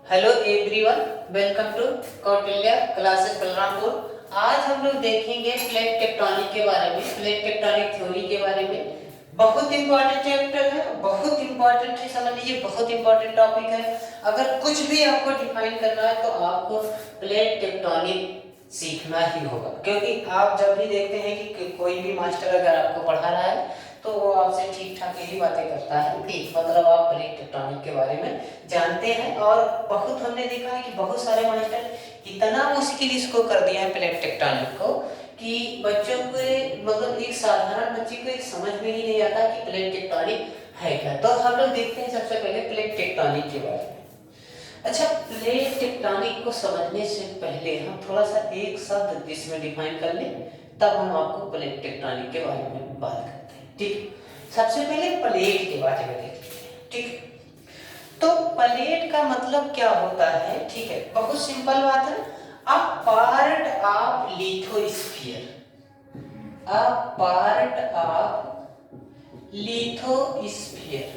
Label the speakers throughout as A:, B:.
A: Hello everyone, welcome to Kautilya classes Balrampur. आज हम लोग देखेंगे प्लेट टेक्टोनिक के बारे में, प्लेट टेक्टोनिक थ्योरी के बारे में। बहुत इंपॉर्टेंट चैप्टर है, बहुत इंपॉर्टेंट है, समझ लीजिए बहुत इंपॉर्टेंट टॉपिक है। अगर कुछ भी आपको डिफाइन करना है तो आपको प्लेट टेक्टोनिक सीखना ही होगा, क्योंकि आप जब भी देखते हैं कि कोई भी मास्टर अगर आपको पढ़ा रहा है तो वो आपसे ठीक ठाक यही बातें करता है कि मतलब आप प्लेट टेक्टोनिक के बारे में जानते हैं। और बहुत हमने देखा है कि बहुत सारे मास्टर इतना मुश्किल इसको कर दिया है प्लेट टेक्टोनिक को कि बच्चों को मतलब एक साधारण बच्चे को एक समझ में ही नहीं आता कि प्लेट टेक्टोनिक है क्या। तो हम लोग देखते हैं सबसे पहले प्लेट टेक्टोनिक के बारे में। अच्छा, प्लेट टेक्टोनिक को समझने से पहले हम थोड़ा सा एक शब्द इसमें डिफाइन कर लें, तब हम आपको प्लेट टेक्टोनिक के बारे में बात करते हैं। ठीक, सबसे पहले प्लेट के बारे में देखते हैं। ठीक, तो प्लेट का मतलब क्या होता है? ठीक है, बहुत सिंपल बात है। A part of lithosphere, a part of lithosphere.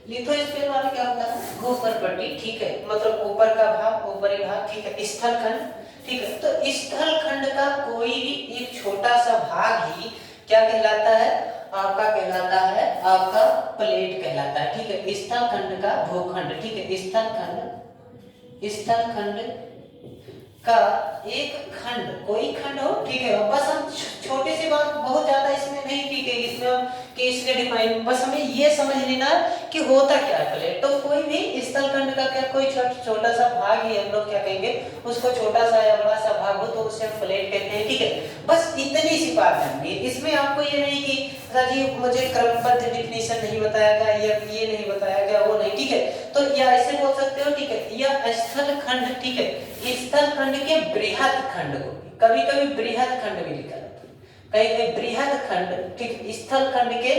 A: Lithosphere वाला क्या होता है? ऊपर पट्टी। ठीक है, मतलब ऊपर का भाग, ऊपरी भाग। ठीक है, स्थल खंड। ठीक है, तो स्थल खंड का कोई भी एक छोटा सा भाग ही क्या कहलाता है? आपका कहलाता है, आपका प्लेट कहलाता है। ठीक है, स्थल खंड का भूखंड। ठीक है, स्थल खंड, स्थल खंड का एक खंड, कोई खंड हो। ठीक है, बस हम छोटी सी बात, बहुत ज्यादा इसमें नहीं की गई, इसमें हम कि इसने डिफाइन, बस हमें ये समझ लेना कि होता क्या है प्लेट। तो कोई भी स्थल खंड का क्या कोई छोटा सा भाग ही हम लोग क्या कहेंगे उसको, छोटा सा या बड़ा सा भाग हो तो उसे हम प्लेट कहते हैं। ठीक है, बस इतनी सी बात जाननी है। इसमें आपको ये नहीं कि सर जी मुझे क्रमबद्ध डिफिनेशन नहीं बताया गया या ये नहीं बताया गया, वो नहीं। ठीक है, तो या ऐसे बोल सकते हो। ठीक है, या स्थल खंड। ठीक है, स्थल खंड के बृहद खंड को कभी कभी बृहद खंड भी लिखा जाता है, कहीं कहीं बृहद खंड। ठीक, स्थल खंड के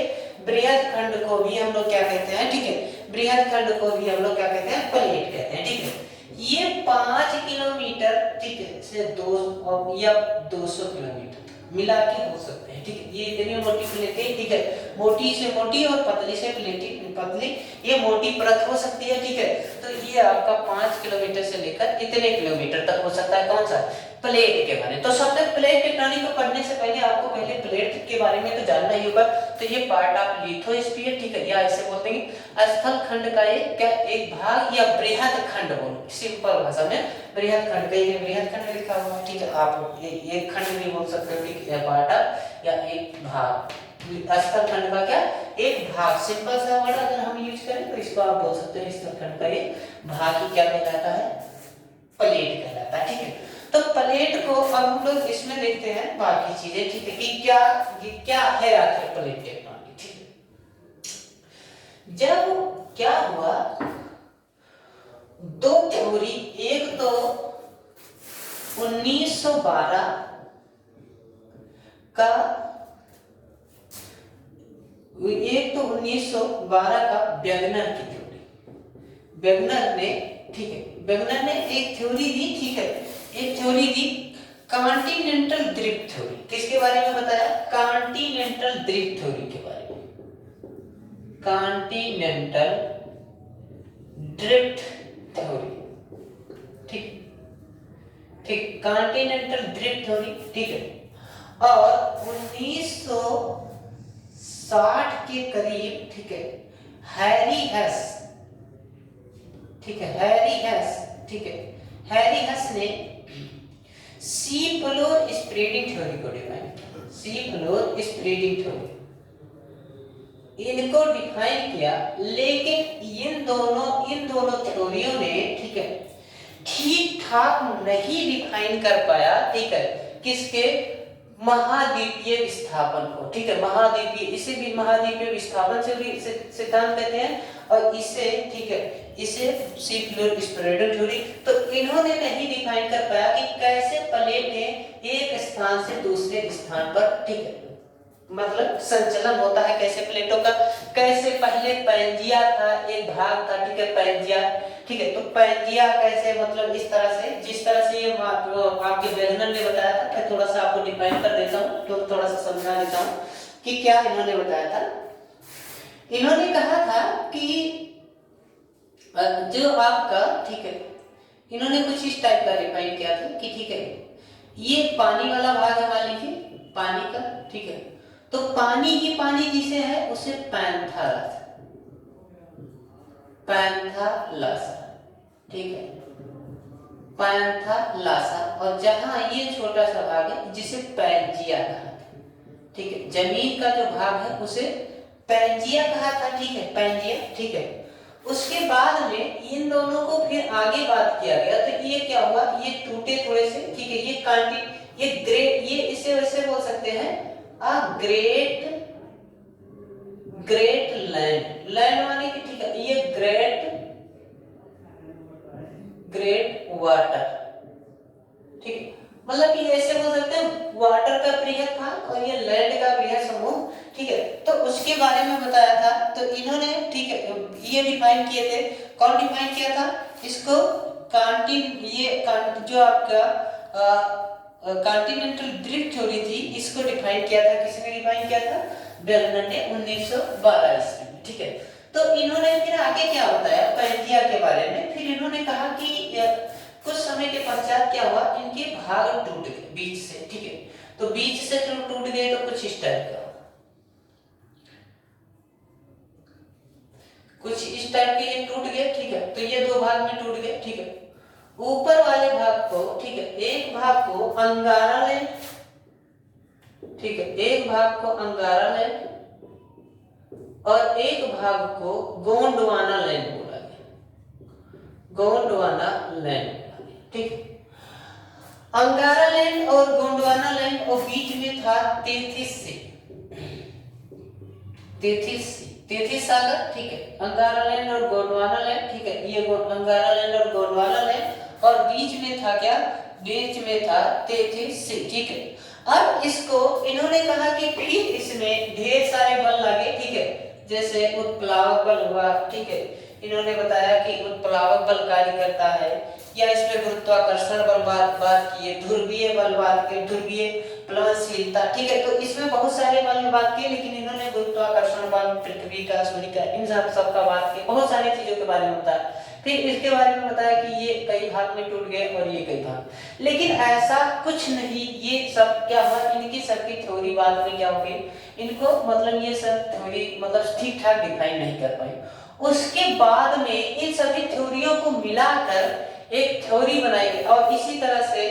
A: बृहद खंड को भी हम लोग क्या कहते हैं? ठीक है, बृहद खंड को भी हम लोग क्या कहते हैं? प्लेट कहते हैं। ठीक है, ये 5 किलोमीटर, ठीक है, से 2 या 200 किलोमीटर मिला के हो सकते हैं। ठीक है, ये इतनी मोटी प्लेटें। ठीक है, मोटी से मोटी और पतली से पतली ये मोटी परत हो सकती है। ठीक है, तो ये आपका 5 किलोमीटर से लेकर इतने किलोमीटर तक हो सकता है। कौन सा? प्लेट के बारे में। तो सबसे प्लेट टेक्टोनिक को पढ़ने से पहले आपको पहले प्लेट के बारे में तो जानना ही होगा। तो ये पार्ट ऑफ लिथोस्फीयर। ठीक है, या ऐसे बोलते हैं स्थल खंड का एक क्या, एक भाग या बृहद खंड बोलो सिंपल भाषा में। बृहद खंड, कहीं बृहद खंड लिखा हुआ है। ठीक है, आप एक खंड भी बोल सकते हो। ठीक है, पार्ट ऑफ या एक भाग, स्थल खंड का क्या, एक भाग। सिंपल सा वर्ड अगर हम यूज करें तो इसको आप बोल सकते हैं स्थल खंड का एक भाग ही क्या कहलाता है? प्लेट कहलाता है। ठीक है, तो प्लेट को अब हम लोग इसमें देखते हैं बाकी चीजें। ठीक है, कि क्या है आखिर प्लेट टेक्टोनिक। ठीक है, जब क्या हुआ, दो थ्योरी, एक तो 1912 का, एक तो 1912 का वेगनर की थ्योरी, वेगनर ने, ठीक है, वेगनर ने एक थ्योरी दी। ठीक है, एक थ्योरी दी कॉन्टिनेंटल ड्रिफ्ट थ्योरी। किसके बारे में बताया? कॉन्टिनेंटल ड्रिफ्ट थ्योरी के बारे में। Continental drift theory. ठीक, ठीक, कॉन्टिनेंटल ड्रिफ्ट थ्योरी। ठीक है, और 1960 के करीब, ठीक है, हैरी हेस, ठीक है, हैरी हेस, ठीक है, हैरी हेस ने सी फ्लोर स्प्रेडिंग थ्योरी को डिफाइन किया। सी फ्लोर स्प्रेडिंग थ्योरी इनको डिफाइन किया, लेकिन इन दोनों थ्योरियों ने, ठीक है, ठीक ठाक नहीं डिफाइन कर पाया। ठीक है, किसके? महाद्वीपीय विस्थापन को। ठीक है, महाद्वीपीय, इसे भी महाद्वीपीय विस्थापन से भी सिद्धांत कहते हैं, और इसे, ठीक है, इसे सी फ्लोर स्प्रेडिंग थ्योरी। तो इन्होंने नहीं डिफाइन कर पाया कि कैसे प्लेटें एक स्थान से दूसरे स्थान पर, ठीक है, मतलब संचलन होता है कैसे प्लेटों का। कैसे पहले पैंजिया था, एक भाग था। ठीक है, पैंजिया। ठीक है, तो पैंजिया कैसे, मतलब इस तरह से, जिस तरह से ये आपके वेगनर ने बताया था। मैं थोड़ा सा आपको डिफाइन कर देता हूँ, तो थोड़ा सा समझा देता हूँ कि क्या इन्होंने बताया था। इन्होंने कहा था कि जो आपका ठीक है, इन्होंने कुछ इस टाइप का डिफाइन किया था कि ठीक है, ये पानी वाला भाग है, मान लीजिए पानी का, ठीक है। तो पानी ही पानी जिसे है उसे पैंथालस, पैंथालासा, ठीक है, पैंथालासा। और जहां ये छोटा सा भाग है जिसे पैंजिया कहा था, ठीक है, जमीन का जो भाग है उसे पैंजिया कहा था, ठीक है, पैंजिया, ठीक है। उसके बाद में इन दोनों को फिर आगे बात किया गया, तो ये क्या हुआ, ये टूटे थोड़े से, ठीक है, ये कांटी, ये ग्रेट, ये इसे वैसे बोल सकते हैं a great, great land, land माने कि ठीक है, ये ग्रेट, ग्रेट वाटर, ठीक है, मतलब कि ऐसे बोल सकते हैं वाटर का बृहद भाग और ये लैंड का बृहद समूह, ठीक है। तो उसके बारे में बताया था, तो इन्होंने ठीक है ये डिफाइन किए थे। कौन डिफाइन किया था इसको, जो आपका कॉन्टिनेंटल ड्रिफ्ट थ्योरी थी, इसको डिफाइन किया था, किसने डिफाइन किया था, बेलनर ने 1912 ईस्वी में, ठीक है। तो इन्होंने फिर आगे क्या बताया पैंजिया के बारे में, फिर इन्होंने कहा कि कुछ समय के पश्चात क्या हुआ, इनके भाग टूट गए बीच से, ठीक है। तो बीच से जो टूट गए तो कुछ इस टाइप का, कुछ इस टाइप के ये टूट गए, ठीक है। तो ये दो भाग में टूट गए, ठीक है। ऊपर वाले भाग को, ठीक है, एक भाग को अंगारा लैंड, ठीक है, एक भाग को अंगारा लैंड और एक भाग को गोंडवाना लैंड बोला गया, गोंडवाना लैंड, ठीक है। अंगारा लैंड और गोंडवाना लैंड और बीच में था तेथिस सागर, ठीक है, अंगारा लैंड और गोंडवाना लैंड, ठीक है, ये अंगारा लैंड और गोंडवाना लैंड, और बीच में था क्या, बीच में था तेथिस, ठीक है। अब इसको इन्होंने कहा कि फिर इसमें ढेर सारे बल लगे, ठीक है, जैसे उत्प्लावक बल हुआ, ठीक है, इन्होंने बताया कि उत्प्लावक बल कार्य करता है, या इसमें गुरुत्वाकर्षण बल बात किए, ध्रुवीय बल बात किए, ध्रुवीय प्लवनशीलता, ठीक है। तो इसमें बहुत सारे बल बात किए, लेकिन इन्होंने गुरुत्वाकर्षण बल, पृथ्वी का, सूर्य का, इन सब का बात किया, बहुत सारी चीजों के बारे में बताया। फिर इसके बारे में बताया कि ये कई भाग में टूट गए और ये कई भाग, लेकिन ऐसा कुछ नहीं, ये सब क्या हुआ, इनकी सबकी थ्योरी बाद में क्या हो गई, इनको मतलब ये सब थ्योरी मतलब ठीक ठाक डिफाइन नहीं कर पाई। उसके बाद में इन सभी थ्योरियों को मिलाकर एक थ्योरी बनाई गई, और इसी तरह से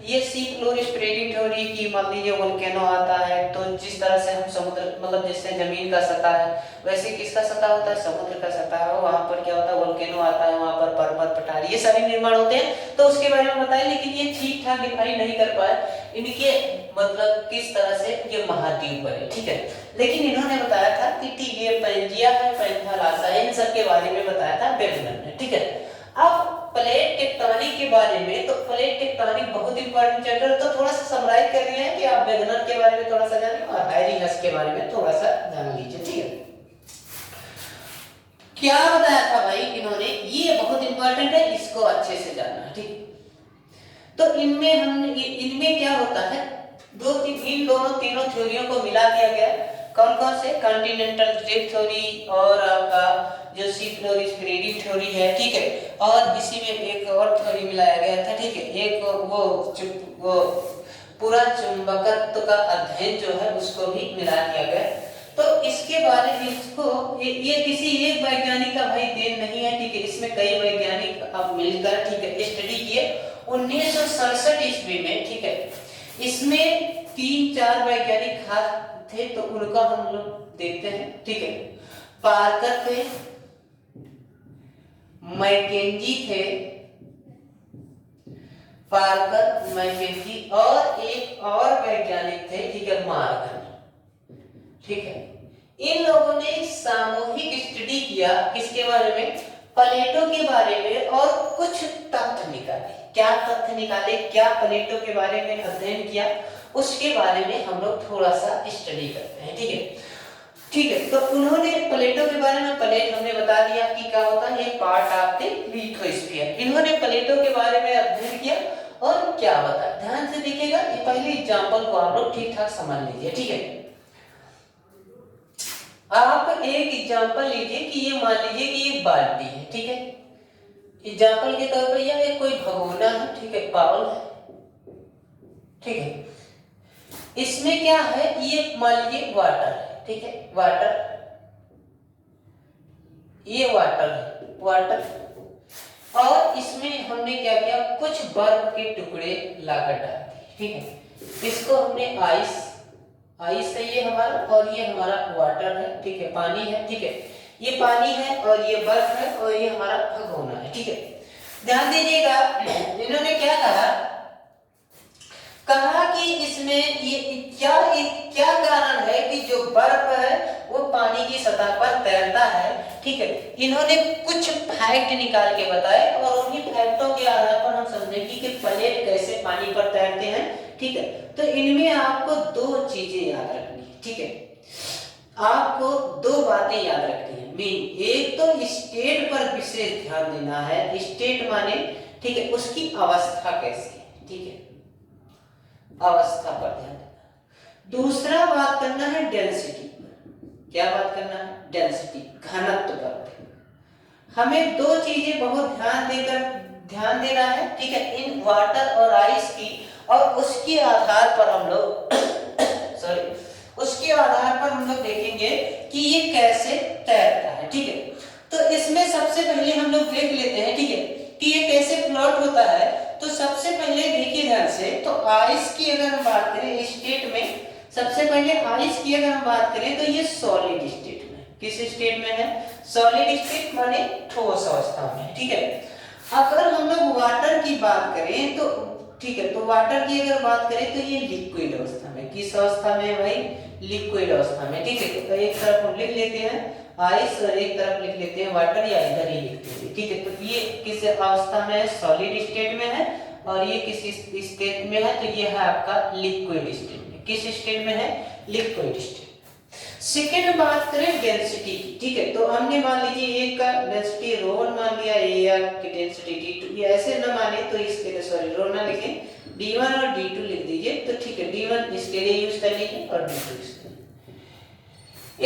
A: ये सी फ्लोर स्प्रेडिंग थ्योरी की, मान लीजिए वोल्केनो आता है, तो जिस तरह से हम समुद्र मतलब जैसे जमीन का सतह है, वैसे किसका सतह होता है, समुद्र का सतह है, वहां पर क्या होता है, वोल्केनो आता है, वहां पर पर्वत पठारी ये सभी निर्माण होते हैं, तो उसके बारे में बताया, लेकिन ये ठीक ठाक डिफाइन नहीं कर पाए इनके मतलब किस तरह से ये महाद्वीप बने, ठीक है। लेकिन इन्होंने बताया था कि ठीक ये पैंजिया है, पैंथालासा है, इन सब के बारे में बताया था बेलनर ने, ठीक है। अब प्लेट टेक्टोनिक के बारे में, तो प्लेट टेक्टोनिक बहुत इंपॉर्टेंट चैप्टर है, तो थोड़ा सा समराइज कर दिया है कि आप वेगनर के बारे में थोड़ा सा जानें और हाइरिंगस के बारे में थोड़ा सा जान लीजिए, ठीक है। क्या बताया था भाई इन्होंने, ये बहुत इंपॉर्टेंट है, इसको अच्छे से जानना है, ठीक। तो इनमें क्या होता है, इन दोनों तीनों थ्योरियों को मिला दिया गया, कौन कौन से, कॉन्टिनेंटल ड्रिफ्ट थ्योरी और आपका जो सी फ्लोर स्प्रेडिंग थ्योरी है, ठीक है, और इसी में एक और थ्योरी मिलाया गया था, ठीक है, एक वो पूरा चुंबकत्व का अध्ययन जो है उसको भी मिला दिया गया। तो इसके बारे में इसको ये किसी एक वैज्ञानिक का भाई देन नहीं है, ठीक है, इसमें कई वैज्ञानिक अब मिलकर, ठीक है, स्टडी किए 1967 ईस्वी में, ठीक है। इसमें 3-4 वैज्ञानिक खास थे, तो उनका हम लोग देखते हैं, ठीक है। पार्कर थे, मैकेंजी थे, पार्कर, मैकेंजी, और एक और वैज्ञानिक थे, ठीक है, मार्गन, ठीक है। इन लोगों ने सामूहिक स्टडी किया किसके बारे में, प्लेटों के बारे में, और कुछ तथ्य निकाले। क्या तथ्य निकाले, क्या प्लेटों के बारे में अध्ययन किया, उसके बारे में हम लोग थोड़ा सा स्टडी करते हैं, ठीक है, ठीक है। तो उन्होंने प्लेटों के बारे में, प्लेट हमने बता दिया कि क्या होता है, ये पार्ट ऑफ द लिथोस्फीयर। इन्होंने प्लेटों के बारे में अध्ययन किया और क्या बताया, ध्यान से देखिएगा, ये पहले एग्जांपल को आप लोग ठीक ठाक समझ लीजिए, ठीक है। आप एक एग्जांपल लीजिए कि ये मान लीजिए कि ये बाल्टी है, ठीक है, एग्जाम्पल के तौर पर यह एक कोई भगोना है, ठीक है, बाउल है, ठीक है। इसमें क्या है, ये मान लीजिए वाटर है, ठीक है, वाटर, ये वाटर है, वाटर, और इसमें हमने क्या किया, कुछ बर्फ के टुकड़े लाकर डाल दिए, ठीक है। इसको हमने आइस, आइस है ये हमारा, और ये हमारा वाटर है, ठीक है, पानी है, ठीक है, ये पानी है और ये बर्फ है और ये हमारा भगोना है, ठीक है। ध्यान दीजिएगा, इन्होंने क्या कहा, कहा कि इसमें ये क्या कारण है कि जो बर्फ है वो पानी की सतह पर तैरता है, ठीक है। इन्होंने कुछ फैक्ट निकाल के बताए और उन्हीं फैक्टों के आधार पर हम समझेंगे कि प्लेट कैसे पानी पर तैरते हैं, ठीक है। तो इनमें आपको दो चीजें याद रखनी है, ठीक है, आपको दो बातें याद रखनी है मेन। एक तो स्टेट पर विशेष ध्यान देना है, स्टेट माने, ठीक है, उसकी अवस्था कैसी है, ठीक है, अवस्था पर ध्यान देना। दूसरा बात करना है डेंसिटी पर। क्या बात करना है, डेंसिटी, घनत्व पर। हमें दो चीजें बहुत ध्यान देना है, ठीक है, इन वाटर और आइस की, और उसके आधार पर हम लोग सॉरी उसके आधार पर हम लोग देखेंगे कि ये कैसे तैरता है, ठीक है। तो इसमें सबसे पहले हम लोग देख लेते हैं, ठीक है, कि ये कैसे फ्लोट होता है। तो सबसे पहले देखिए ध्यान से, तो आइस की अगर हम बात करें स्टेट में, सबसे पहले आइस की अगर हम बात करें तो ये सॉलिड स्टेट में, किस स्टेट में है, सॉलिड स्टेट माने ठोस अवस्था में, ठीक है। अगर हम लोग वाटर की बात करें तो, ठीक है, तो वाटर की अगर बात करें तो ये लिक्विड अवस्था में, किस अवस्था में है भाई, लिक्विड अवस्था में, ठीक है। तो एक तरफ हम लिख लेते हैं आइस और एक तरफ लिख लेते हैं वाटर, या इधर ही लिखते हैं, ठीक है। तो ये किस अवस्था में है, सॉलिड स्टेट में है, और ये किस स्टेट में है, तो ये है आपका लिक्विड स्टेट में। किस स्टेट में है, लिक्विड स्टेट। सेकेंड बात करें डेंसिटी की, ठीक है। तो हमने मान लीजिए एक का डेंसिटी रो मान लिया, ए की डेंसिटी d2, ये ऐसे न माने तो इसके लिए सॉरी रो ना लिखें, d1 और d2 लिख दीजिए, तो ठीक है, d1 इसके लिए यूज कर लीजिए और d2 इसके लिए।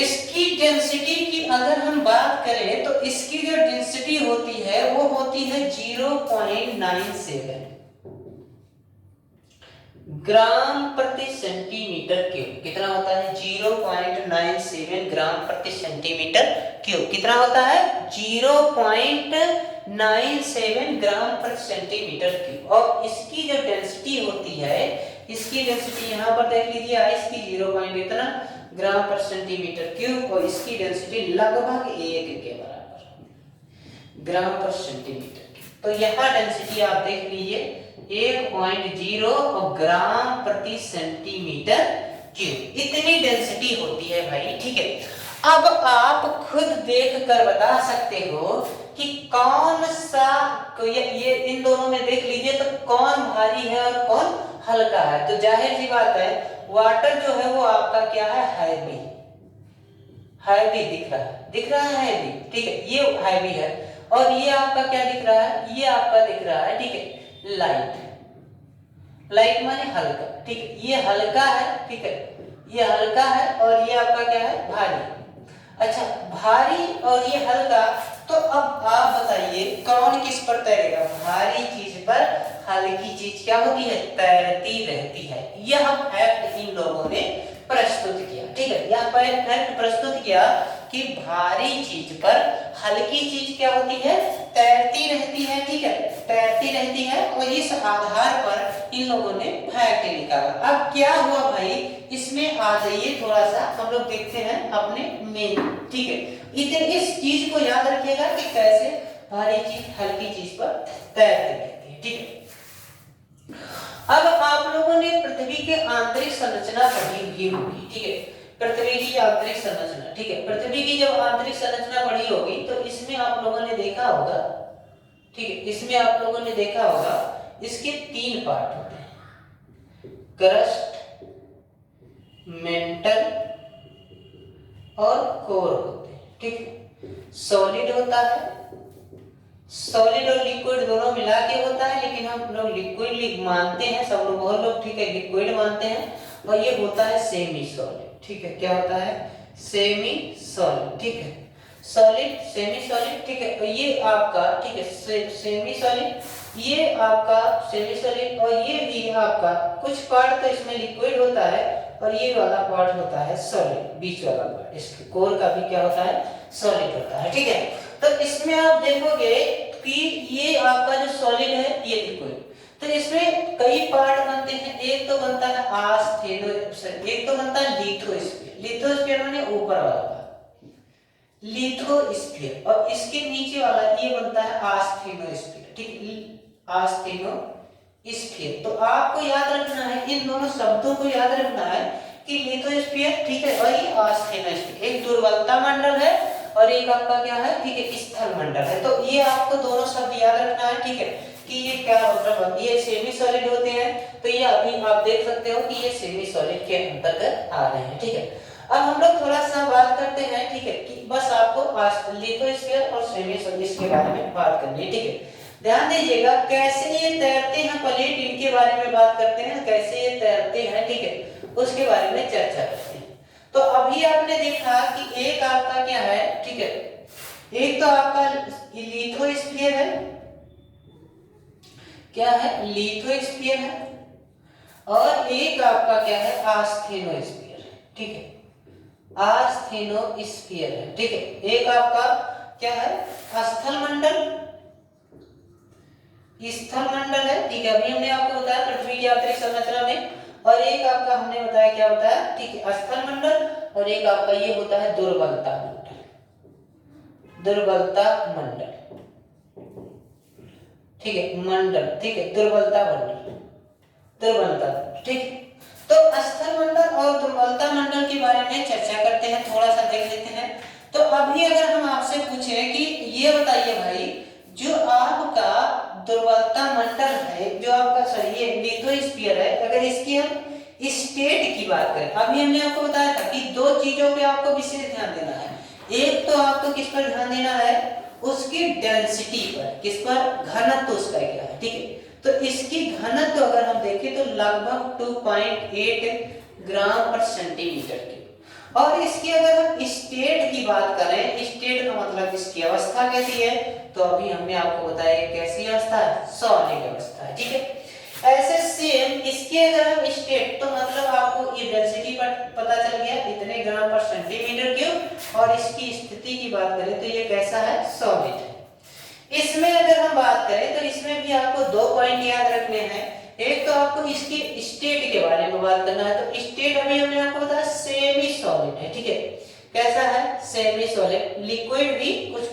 A: इसकी डेंसिटी की अगर हम बात करें तो इसकी जो डेंसिटी होती है वो होती है 0.97 ग्राम प्रति सेंटीमीटर क्यूब। कितना होता है, 0.97 ग्राम प्रति सेंटीमीटर क्यूब। कितना होता है, 0.97 ग्राम प्रति सेंटीमीटर क्यूब। और इसकी जो डेंसिटी होती है, इसकी डेंसिटी यहाँ पर देख लीजिए, आइस की 0. इतना ग्राम पर सेंटीमीटर क्यूब, और इसकी डेंसिटी लगभग 1 के बराबर ग्राम पर सेंटीमीटर क्यूब। तो यहाँ डेंसिटी आप देख लीजिए 1.0 ग्राम प्रति सेंटीमीटर क्यूब, इतनी डेंसिटी होती है भाई, ठीक है। अब आप खुद देख कर बता सकते हो कि कौन सा, ये इन दोनों में देख लीजिए तो कौन भारी है और कौन हल्का है। तो जाहिर सी बात है, वाटर जो है वो आपका क्या है, हैवी, हैवी दिख रहा है हैवी, ठीक है, ये हैवी है। और ये आपका क्या दिख रहा है, ये आपका दिख रहा है, ठीक है, लाइट, लाइट माने हल्का, ठीक है, ये हल्का है, ठीक है, ये हल्का है, और ये आपका क्या है, भारी। अच्छा, भारी और ये हल्का, तो अब आप बताइए कौन किस पर तैरेगा, भारी चीज पर हल्की चीज क्या होती है, तैरती रहती है। यह फैक्ट इन लोगों ने प्रस्तुत किया, ठीक है, यह फैक्ट प्रस्तुत किया कि भारी चीज पर हल्की चीज क्या होती है, तैरती रहती है, ठीक है, तैरती रहती है। और इस आधार पर इन लोगों ने फैक्ट निकाला। अब क्या हुआ भाई, इसमें आ जाइए थोड़ा सा, हम लोग देखते हैं अपने मेन, ठीक है। इतने इस चीज को याद रखिएगा कि कैसे भारी चीज हल्की चीज पर तैरती रहती है, ठीक है। अब आप लोगों ने पृथ्वी के आंतरिक संरचना पढ़ी हुई होगी, ठीक है, पृथ्वी की आंतरिक संरचना, ठीक है। पृथ्वी की जब आंतरिक संरचना पढ़ी होगी तो इसमें आप लोगों ने देखा होगा, ठीक है, इसमें आप लोगों ने देखा होगा इसके 3 पार्ट होते हैं, क्रस्ट, मेंटल और कोर होते हैं, ठीक है। सॉलिड होता है, सॉलिड और लिक्विड दोनों मिला के होता है, लेकिन हम लोग लिक्विड मानते हैं, सब लोग बहुत लोग, ठीक है, लिक्विड मानते हैं। और ये होता है सेमी सॉलिड, ठीक है, क्या होता है, सेमी सॉलिड, ठीक है। सॉलिड, सेमी सॉलिड, ठीक है। तो ये आपका, ठीक है, सेमी सॉलिड, ये आपका सेमी सॉलिड, और ये भी आपका कुछ पार्ट तो इसमें लिक्विड होता है और ये वाला पार्ट होता है सॉलिड, बीच वाला पार्ट इसके कोर का भी क्या होता है, सॉलिड होता है, ठीक है। तो इसमें आप देखोगे कि ये आपका जो सॉलिड है ये लिक्विड, तो इसमें कई पार्ट बनते हैं। एक तो बनता है आस्थेनो, एक तो बनता है लिथोस्फीयर। लिथोस्फीयर माने ऊपर वाला लिथोस्फीयर, और इसके नीचे वाला ये बनता है आस्थेनोस्फीयर, ठीक है, आस्थेनोस्फीयर। तो आपको याद रखना है, इन दोनों शब्दों को याद रखना है कि लिथोस्फीयर, ठीक है, और ये आस्थेनोस्फीयर, एक दुर्बलता मंडल है और एक आपका क्या है, ठीक है, स्थल मंडल है। तो ये आपको दोनों शब्द याद रखना है, ठीक है, कि ये क्या मतलब ये सेमी सॉलिड होते हैं। तो ये अभी आप देख सकते हो कि ये सेमी सॉलिड के अंतर्गत आ रहे हैं, ठीक है। अब हम लोग थोड़ा सा बात करते हैं, ठीक है, कि बस आपको लिथोस्फीयर और सेमी सॉलिड के बारे में बात करनी है, ठीक है। ध्यान दीजिएगा कैसे ये तैरते हैं प्लेट, इनके बारे में बात करते हैं, कैसे ये तैरते हैं, ठीक है, उसके बारे में चर्चा करते हैं। तो अभी आपने देखा कि एक आपका क्या है, ठीक है, एक तो आपका लिथोस्फीयर है, क्या है, लिथोस्फीयर है, और एक आपका क्या है, आस्थेनोस्फीयर है, ठीक है, आस्थेनोस्फीयर है, ठीक है। एक आपका क्या है, स्थल मंडल, स्थल मंडल है, ठीक है, अभी हमने आपको बताया पृथ्वी की आंतरिक संरचना में। और एक आपका हमने बताया क्या होता है, ठीक है, स्थल मंडल, और एक आपका ये होता है दुर्बलता मंडल, दुर्बलता मंडल, ठीक है, मंडल, ठीक है, दुर्बलता मंडल, दुर्बलता, ठीक। तो स्थल मंडल और दुर्बलता मंडल के बारे में चर्चा करते हैं, थोड़ा सा देख लेते हैं। तो अभी अगर हम आपसे पूछे कि ये बताइए भाई, जो आपका दुर्बलता मंडल है, जो आपका सॉरी ये लिथोस्फीयर है, अगर इसकी हम स्टेट की बात करें, अभी हमने आपको बताया था कि दो चीजों पे आपको विशेष ध्यान देना है। एक तो आपको किस पर ध्यान देना है, उसकी डेंसिटी पर, किस पर, घनत्व उसका क्या है, ठीक है। तो इसकी घनत्व अगर हम देखें तो लगभग 2.8 ग्राम पर सेंटीमीटर की। और इसकी अगर हम स्टेट की बात करें, स्टेट का मतलब इसकी अवस्था कैसी है, तो अभी हमने आपको बताया कैसी अवस्था है, सॉलिड अवस्था है, ठीक है। ऐसे सेम इसके अगर हम स्टेट, तो मतलब आपको ये डेंसिटी पर पता चल गया इतने ग्राम पर सेंटीमीटर क्यूब, और इसकी स्थिति की बात करें तो ये कैसा है, सॉलिड है। इसमें अगर हम बात करें तो इसमें भी आपको दो पॉइंट याद रखने हैं। एक तो आपको इसकी स्टेट के बारे में बात करना है, तो स्टेट अभी हमने आपको बताया सेमी सॉलिड है, ठीक है, कैसा है, सेमी सॉलिड, लिक्विड भी कुछ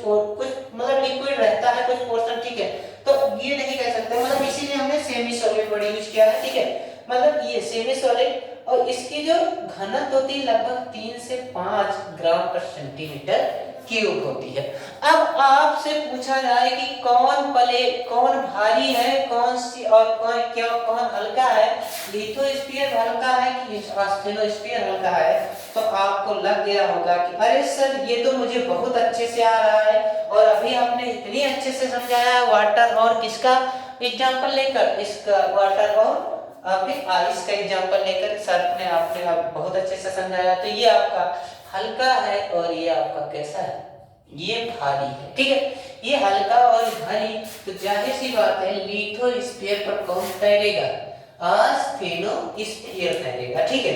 A: मतलब लिक्विड रहता है कुछ पोर्शन, ठीक है। तो ये नहीं कह सकते, मतलब इसीलिए हमने सेमी सॉलिड वर्ड यूज किया है, ठीक है, मतलब ये सेमी सॉलिड, और इसकी जो घनत्व होती है लगभग 3 से 5 ग्राम पर सेंटीमीटर क्यूब होती है। अब आपसे पूछा जाए कि कौन भारी है, कौन सी और कौन हल्का है, लिथोस्फीयर हल्का है कि आस्थेनोस्फीयर हल्का है, तो आपको लग गया होगा कि अरे सर ये तो मुझे बहुत अच्छे से आ रहा है, और अभी आपने इतनी अच्छे से समझाया वाटर और किसका एग्जांपल लेकर, इसका वाटर और आपने आइस का एग्जांपल लेकर सर ने आपने आप बहुत अच्छे से समझाया। तो ये आपका हल्का है और ये आपका कैसा है, ये भारी है, ठीक है, ये हल्का और भारी। तो जाहिर सी बात है लिथोस्फीयर पर कौन तैरेगा, आस्थेनोस्फीयर तैरेगा, ठीक है,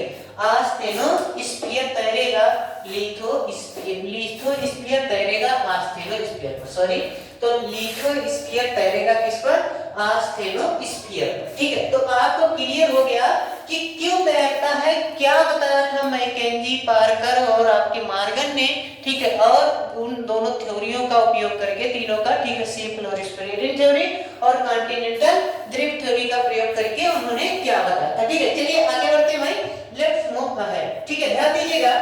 A: आस्थेनोस्फीयर तैरेगा, लिथोस्फीयर तैरेगा आस्थेनोस्फीयर पर, सॉरी, तो लिथोस्फीयर तैरेगा किस पर, आस्थेनोस्फीयर पर, ठीक है। तो आपको क्लियर हो गया कि क्यों तैरता है, क्या बताया था मैकेंजी, पार्कर और आपके मॉर्गन ने, ठीक है, और उन दोनों थ्योरियों का उपयोग करके, तीनों का, ठीक है, सिंपल और स्पिरिटेड थ्योरी और कॉन्टिनेंटल ड्रिफ्ट थ्योरी का प्रयोग करके उन्होंने क्या बताया था, ठीक है। चलिए आगे बढ़ते हैं भाई, लेट्स मूव अहेड, ठीक है, ध्यान दीजिएगा।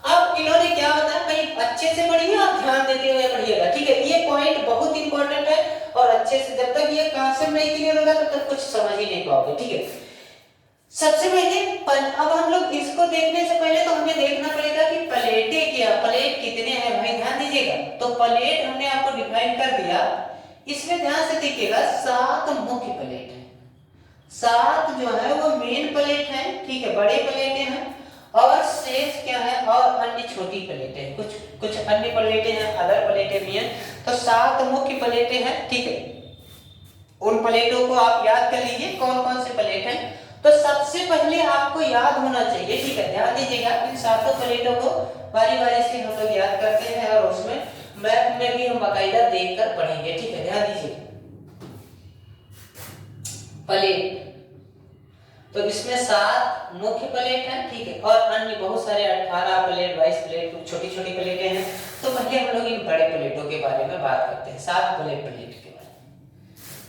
A: अब इन्होंने क्या बताया भाई, अच्छे से पढ़िए और ध्यान देते हुए पढ़िएगा, ठीक है, ये पॉइंट बहुत इंपॉर्टेंट है, और अच्छे से, जब तक ये कांसेप्ट नहीं क्लियर होगा तब तक कुछ समझ ही नहीं पाओगे, ठीक है। सबसे पहले अब हम लोग इसको देखने से पहले तो हमें देखना पड़ेगा कि प्लेटें क्या, प्लेट कितने हैं भाई, ध्यान दीजिएगा। तो प्लेट हमने आपको डिफाइन कर दिया, इसमें ध्यान से देखिएगा 7 मुख्य प्लेट हैं, 7 जो है वो मेन प्लेट हैं, ठीक है, बड़े प्लेटें हैं, और शेष क्या है, और अन्य छोटी प्लेटें, कुछ कुछ अन्य प्लेटें हैं, अदर प्लेटें भी हैं। तो 7 मुख्य प्लेटें हैं, ठीक है। उन प्लेटों को आप याद कर लीजिए कौन कौन से प्लेट हैं। तो सबसे पहले आपको याद होना चाहिए, ठीक है, ध्यान दीजिएगा, इन 7 प्लेटों को बारी बारी से हम लोग याद करते हैं और उसमें मैप में भी हम बाकायदा देखकर पढ़ेंगे, ठीक है, ध्यान दीजिए। प्लेट, तो इसमें 7 मुख्य प्लेट हैं, ठीक है, और अन्य बहुत सारे 18 प्लेट, 22 प्लेट, छोटी छोटी प्लेटें हैं। तो पहले हम लोग इन बड़े प्लेटों के बारे में बात करते हैं, 7 बड़े प्लेट के बारे में।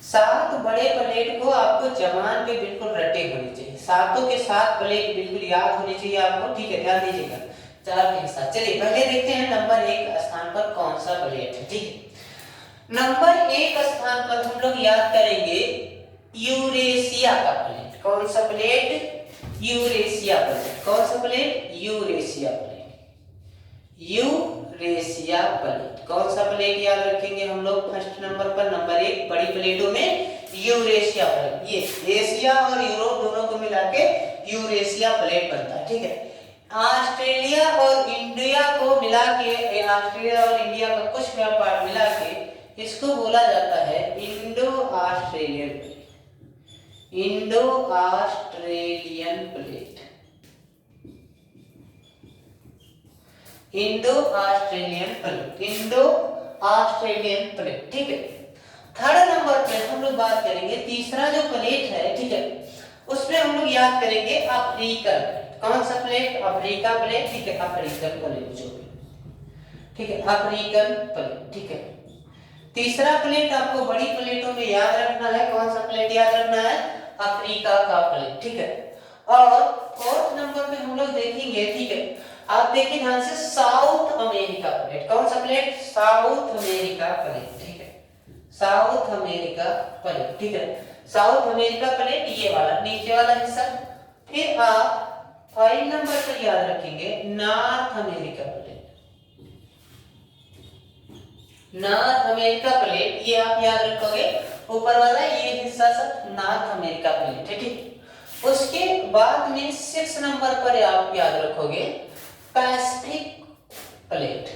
A: 7 बड़े प्लेट को आपको जबान पे बिल्कुल रटे होनी चाहिए, 7 के 7 प्लेट बिल्कुल याद होनी चाहिए आपको, ठीक है, ध्यान दीजिएगा। 4 के साथ चलिए पहले देखते हैं नंबर 1 स्थान पर कौन सा प्लेट है, ठीक है। नंबर 1 स्थान पर हम लोग याद करेंगे यूरेशिया का प्लेट। कौन सा प्लेट? Eurasia plate. कौन सा plate? Eurasia plate. Eurasia plate. कौन सा प्लेट याद रखेंगे हम लोग फर्स्ट नंबर पर? नंबर 1 बड़ी प्लेटों में यूरेशिया प्लेट। ये एशिया और यूरोप दोनों को मिला के यूरेशिया प्लेट बनता है, ठीक है। ऑस्ट्रेलिया और इंडिया को मिला के, ऑस्ट्रेलिया और इंडिया का कुछ व्यापार मिला के इसको बोला जाता है Indo Australian plate. Indo Australian plate. Indo Australian plate. Indo Australian plate, ठीक है। थर्ड नंबर पे हम लोग बात करेंगे, तीसरा जो प्लेट है, ठीक है, उसमें हम लोग याद करेंगे अफ्रीकन प्लेट। कौन सा प्लेट? अफ्रीका प्लेट, ठीक है, अफ्रीकन प्लेट जो भी, ठीक है, अफ्रीकन प्लेट, ठीक है। तीसरा प्लेट आपको बड़ी प्लेटों में याद रखना है, कौन सा प्लेट याद रखना है? अफ्रीका का प्लेट, ठीक है। और फोर्थ नंबर पे हम लोग देखेंगे, ठीक है, आप देखिए ध्यान से, साउथ अमेरिका प्लेट। कौन सा प्लेट? साउथ अमेरिका प्लेट, ठीक है, साउथ अमेरिका प्लेट, ठीक है, साउथ अमेरिका प्लेट, ये वाला नीचे वाला हिस्सा। फिर आप 5 नंबर पर याद रखेंगे north America plate. North America plate, ये आप याद रखोगे, ऊपर वाला ये हिस्सा सब नॉर्थ अमेरिका प्लेट है, ठीक। उसके बाद में 6 नंबर पर आप याद रखोगे पैसिफिक प्लेट,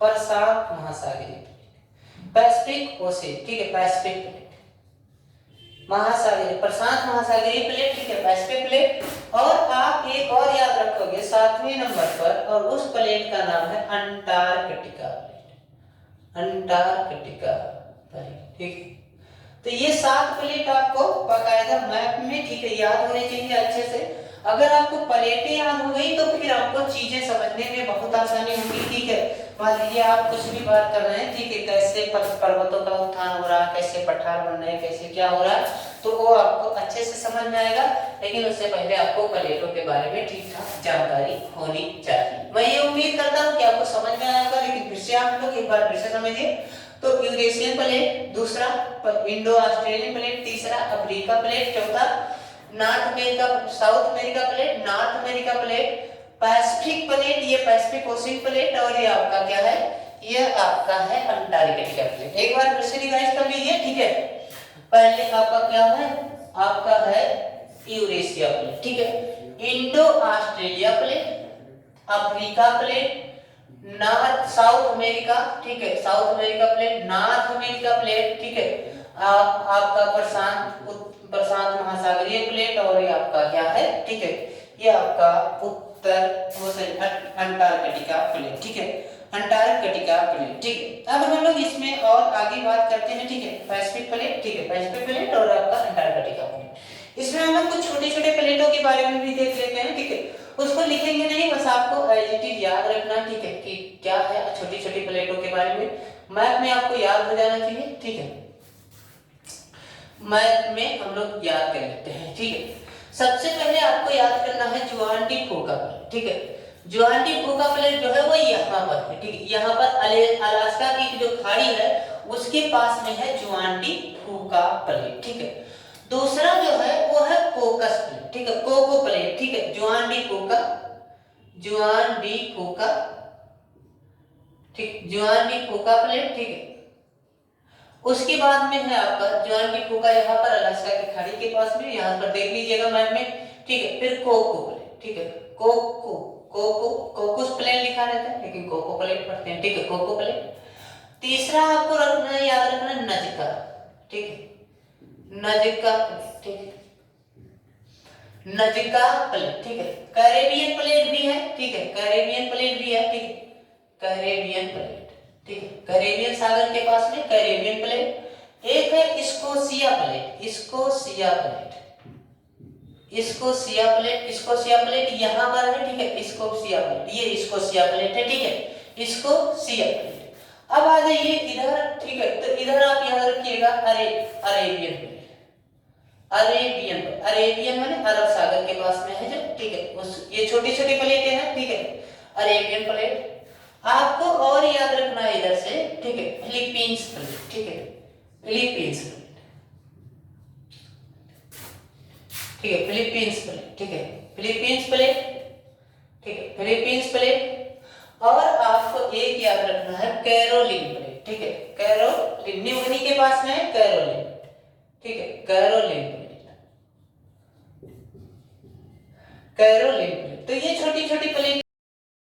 A: प्रशांत महासागरीय प्लेट, पैसिफिक ओशियन, ठीक है, पैसिफिक प्लेट, महासागरीय, प्रशांत महासागरीय प्लेट, ठीक है, पैसिफिक प्लेट। और आप एक और याद रखोगे 7वें नंबर पर, और उस प्लेट का नाम है अंटार्कटिका प्लेट। अंटार्कटिका प्लेट, ठीक। तो ये 7 प्लेट आपको बाकायदा मैप में, ठीक है, याद होने चाहिए अच्छे से। अगर आपको प्लेटें याद हो गई तो फिर आपको चीजें समझने में बहुत आसानी होगी, ठीक है। मान लीजिए आप कुछ भी बात कर रहे हैं, ठीक है, कैसे पर्वतों का उत्थान हो रहा है, कैसे पठार बन रहे हैं, कैसे क्या हो रहा है, तो वो आपको अच्छे से समझ में आएगा। लेकिन उससे पहले आपको प्लेटों के बारे में ठीक ठाक जानकारी होनी चाहिए। मैं ये उम्मीद करता हूँ कि आपको समझ में आया होगा, लेकिन फिर से आप लोग एक बार फिर से समझिए। तो यूरेशियन प्लेट, दूसरा इंडो ऑस्ट्रेलियन प्लेट, तीसरा अफ्रीका प्लेट, चौथा north America, south America plate, north America plate, Pacific plate, ये पैसिफिक ओशियन प्लेट, और ये आपका क्या है? ये आपका है अंटार्कटिका प्लेट। एक बार फिर से रिवाइज कर लीजिए, ठीक है। पहले आपका क्या है? आपका है यूरेशिया प्लेट, ठीक है, Indo Australia plate, Africa plate, north south America, ठीक है, south America plate, north America plate, ठीक है, आपका प्रशांत महासागरीय प्लेट, और ये आपका क्या है? ठीक है, ये आपका अंटार्कटिका प्लेट, ठीक है, अंटार्कटिका प्लेट, ठीक है। अब हम लोग इसमें और आगे बात करते हैं, ठीक है, पैसिफिक प्लेट, ठीक है, पैसिफिक प्लेट और आपका अंटार्कटिका प्लेट। इसमें हम लोग कुछ छोटे छोटे प्लेटों के बारे में भी देख लेते हैं, ठीक है। उसको लिखेंगे नहीं, बस आपको एज इट इज याद रखना, ठीक है, कि क्या है छोटी छोटी प्लेटों के बारे में। मैप में आपको याद हो जाना चाहिए, ठीक है, मैप में हम लोग याद कर लेते हैं, ठीक है। सबसे पहले आपको याद करना है जुआंडी फूका प्लेट, ठीक है। जुआंडी फूका प्लेट जो है वो यहाँ पर है, ठीक है, यहाँ पर अलास्का की जो खाड़ी है उसके पास में है जुआंडी फूका प्लेट, ठीक है। दूसरा जो है वो है कोकस प्लेट, ठीक है, कोको प्लेट, ठीक है, जुआंडी फूका, जुआंडी फूका, ठीक, जुआंडी फूका प्लेट, ठीक है। उसके बाद में है आपका जुआंडी फूका, यहाँ पर अलास्का की खाड़ी के पास में, यहाँ पर देख लीजिएगा मैप में, ठीक है। फिर कोको प्लेट, ठीक है, कोको, कोकुस प्लेन लिखा रहता है लेकिन कोको प्लेट पढ़ते हैं, ठीक है, कोको प्लेट। तीसरा आपको रखना है, याद रखना है, नजका, ठीक है, नजका प्लेट, ठीक है, नजका प्लेट, ठीक है। कैरेबियन प्लेट भी है, ठीक है, कैरेबियन प्लेट भी है, ठीक है, कैरेबियन प्लेट, ठीक है, कैरेबियन सागर के पास में कैरेबियन प्लेट। एक है Scotia plate, Scotia plate, Scotia plate, Scotia plate यहां पर है, ठीक है, स्कोशिया प्लेट, ये स्कोशिया प्लेट है, ठीक है, स्कोशिया प्लेट। अब आ जाइए इधर, ठीक है, तो इधर आप याद रखिएगा अरेबियन प्लेट, अरेबियन, अरेबियन माने अरब सागर के पास में है जो, ठीक है, उस ये छोटी छोटी प्लेटें हैं, ठीक है, अरेबियन प्लेट। आपको और याद रखना है इधर से, ठीक है, फिलीपींस प्लेट, ठीक है, फिलीपींस प्लेट, ठीक है, फिलीपींस प्लेट, ठीक है, फिलीपींस प्लेट, ठीक है, फिलीपींस प्लेट। और आपको एक याद रखना है कैरोलिन प्लेट, ठीक है, कैरोलिन, न्यू गिनी के पास में है कैरोलिन, ठीक है, कैरोलिन प्लेट, कैरोलिन प्लेट। तो ये छोटी छोटी प्लेट